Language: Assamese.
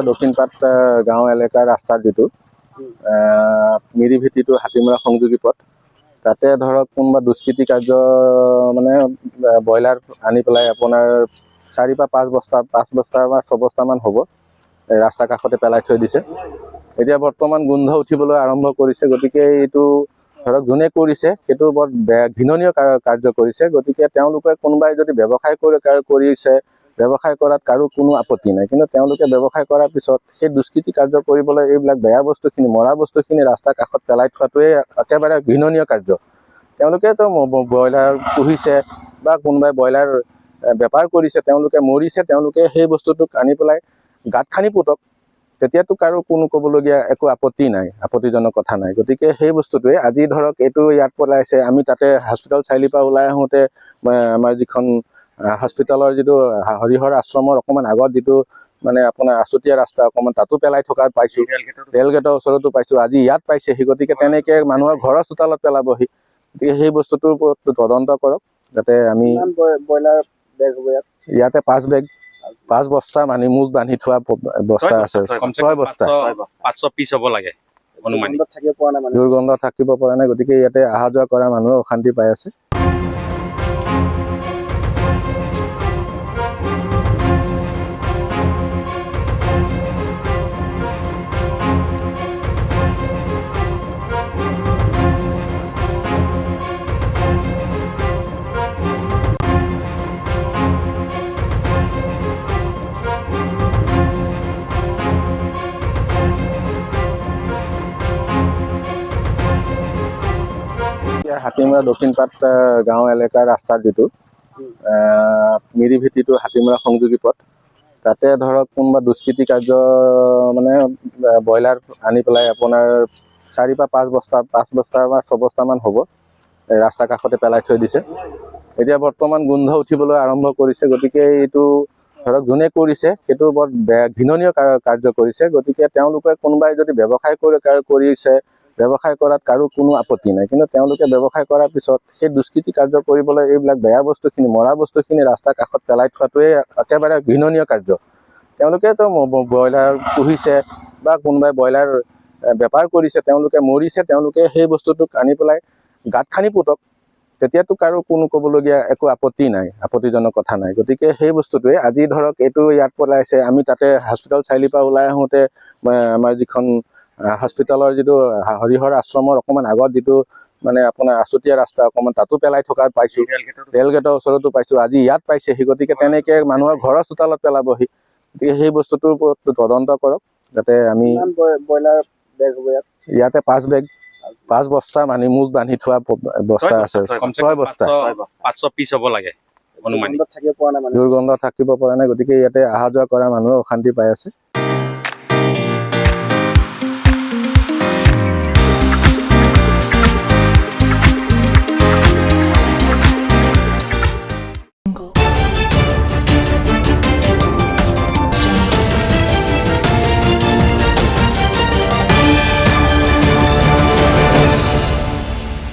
হাতীমৰা দক্ষিণপাট গাঁও এলেকাৰ ৰাস্তাত যিটো মিৰিভেটি টু হাতীমৰা সংযোগী পথ, তাতে ধৰক কোনোবা দুষ্কৃতি কাৰ্য মানে ব্ৰইলাৰ আনি পেলাই আপোনাৰ 4 বা 5 বস্তা বা 6 বস্তামান হ'ব ৰাস্তা কাষতে পেলাই থৈ দিছে। এতিয়া বৰ্তমান গোন্ধ উঠিবলৈ আৰম্ভ কৰিছে। গতিকে এইটো ধৰক যোনে কৰিছে সেইটো বৰ ঘৃণনীয় কাৰ্য কৰিছে। গতিকে তেওঁলোকে কোনোবাই যদি ব্যৱসায় কৰিছে, ব্যৱসায় কৰাত কাৰো কোনো আপত্তি নাই, কিন্তু তেওঁলোকে ব্যৱসায় কৰাৰ পিছত সেই দুষ্কৃতি কাৰ্য কৰিবলৈ এইবিলাক বেয়া বস্তুখিনি, মৰা বস্তুখিনি ৰাস্তাৰ কাষত পেলাই থোৱাটোৱে একেবাৰে ঘৃণনীয় কাৰ্য। তেওঁলোকেতো ব্ৰইলাৰ পুহিছে বা কোনোবাই ব্ৰইলাৰ বেপাৰ কৰিছে, তেওঁলোকে মৰিছে, তেওঁলোকে সেই বস্তুটোক আনি পেলাই গাঁত খানি পুতক, তেতিয়াতো কাৰো কোনো ক'বলগীয়া একো আপত্তি নাই, আপত্তিজনক কথা নাই। গতিকে সেই বস্তুটোৱে আজি ধৰক এইটো ইয়াত পেলাইছে। আমি তাতে হস্পিটেল চাৰিআলিৰ পৰা ওলাই আহোঁতে আমাৰ যিখন হস্পিটেলৰ যিটো হৰিহৰ আশ্ৰমৰ অকণমান আগত যিটো মানে আপোনাৰ আচুতীয়া ৰাস্তা অকণমান তাতো পেলাই থকা পাইছোঁ, ৰেলগেটৰ ওচৰতো পাইছোঁ, আজি ইয়াত পাইছেহি। গতিকে তেনেকৈ মানুহৰ ঘৰৰ চোতালত পেলাবহি। গতিকে সেই বস্তুটোৰ ওপৰত তদন্ত কৰক, যাতে আমি ইয়াতে 5 বস্তা মুখ বান্ধি থোৱা বস্তা আছে, 6 বস্তা 500 পিচ হ'ব লাগে। দুৰ্গন্ধ থাকিব পৰা নাই। গতিকে ইয়াতে অহা যোৱা কৰা মানুহে অশান্তি পাই আছে। হাতীমৰা দক্ষিণপাট গাঁও এলেকাৰ ৰাস্তাত যিটো মিৰিভেটি টু হাতীমৰা সংযোগী পথ, তাতে ধৰক কোনোবা দুষ্কৃতি কাৰ্য মানে ব্ৰইলাৰ আনি পেলাই আপোনাৰ 4 বা 5 বস্তা বা 6 বস্তামান হ'ব ৰাস্তা কাষতে পেলাই থৈ দিছে। এতিয়া বৰ্তমান গোন্ধ উঠিবলৈ আৰম্ভ কৰিছে। গতিকে এইটো ধৰক যোনে কৰিছে সেইটো বৰ ঘৃণনীয় কাৰ্য কৰিছে। গতিকে তেওঁলোকে কোনোবাই যদি ব্যৱসায় কৰিছে, ব্যৱসায় কৰাত কাৰো কোনো আপত্তি নাই, কিন্তু তেওঁলোকে ব্যৱসায় কৰাৰ পিছত সেই দুষ্কৃতি কাৰ্য কৰিবলৈ এইবিলাক বেয়া বস্তুখিনি, মৰা বস্তুখিনি ৰাস্তাৰ কাষত পেলাই থোৱাটোৱে একেবাৰে ঘৃণনীয় কাৰ্য। তেওঁলোকেতো ব্ৰইলাৰ পুহিছে বা কোনোবাই ব্ৰইলাৰ বেপাৰ কৰিছে, তেওঁলোকে মৰিছে, তেওঁলোকে সেই বস্তুটোক আনি পেলাই গাঁত খানি পুতক, তেতিয়াতো কাৰো কোনো ক'বলগীয়া একো আপত্তি নাই, আপত্তিজনক কথা নাই। গতিকে সেই বস্তুটোৱে আজি ধৰক এইটো ইয়াত পেলাইছে। আমি তাতে হস্পিটেল চাৰিআলিৰ পৰা ওলাই আহোঁতে আমাৰ যিখন হস্পিটেলৰ যিটো হৰিহৰ আশ্ৰমৰ অকণমান আগত যিটো মানে আপোনাৰ আচুতীয়া ৰাস্তা অকণমান তাতো পেলাই থকা পাইছোঁ, ৰেলগেটৰ ওচৰতো পাইছোঁ, আজি ইয়াত পাইছেহি। গতিকে তেনেকৈ মানুহৰ ঘৰৰ চোতালত পেলাবহি। গতিকে সেই বস্তুটোৰ ওপৰত তদন্ত কৰক, যাতে আমি ইয়াতে 5 বস্তা মুখ বান্ধি থোৱা বস্তা আছে, 6 বস্তা 500 পিচ হ'ব লাগে। দুৰ্গন্ধ থাকিব পৰা নাই। গতিকে ইয়াতে অহা যোৱা কৰা মানুহে অশান্তি পাই আছে।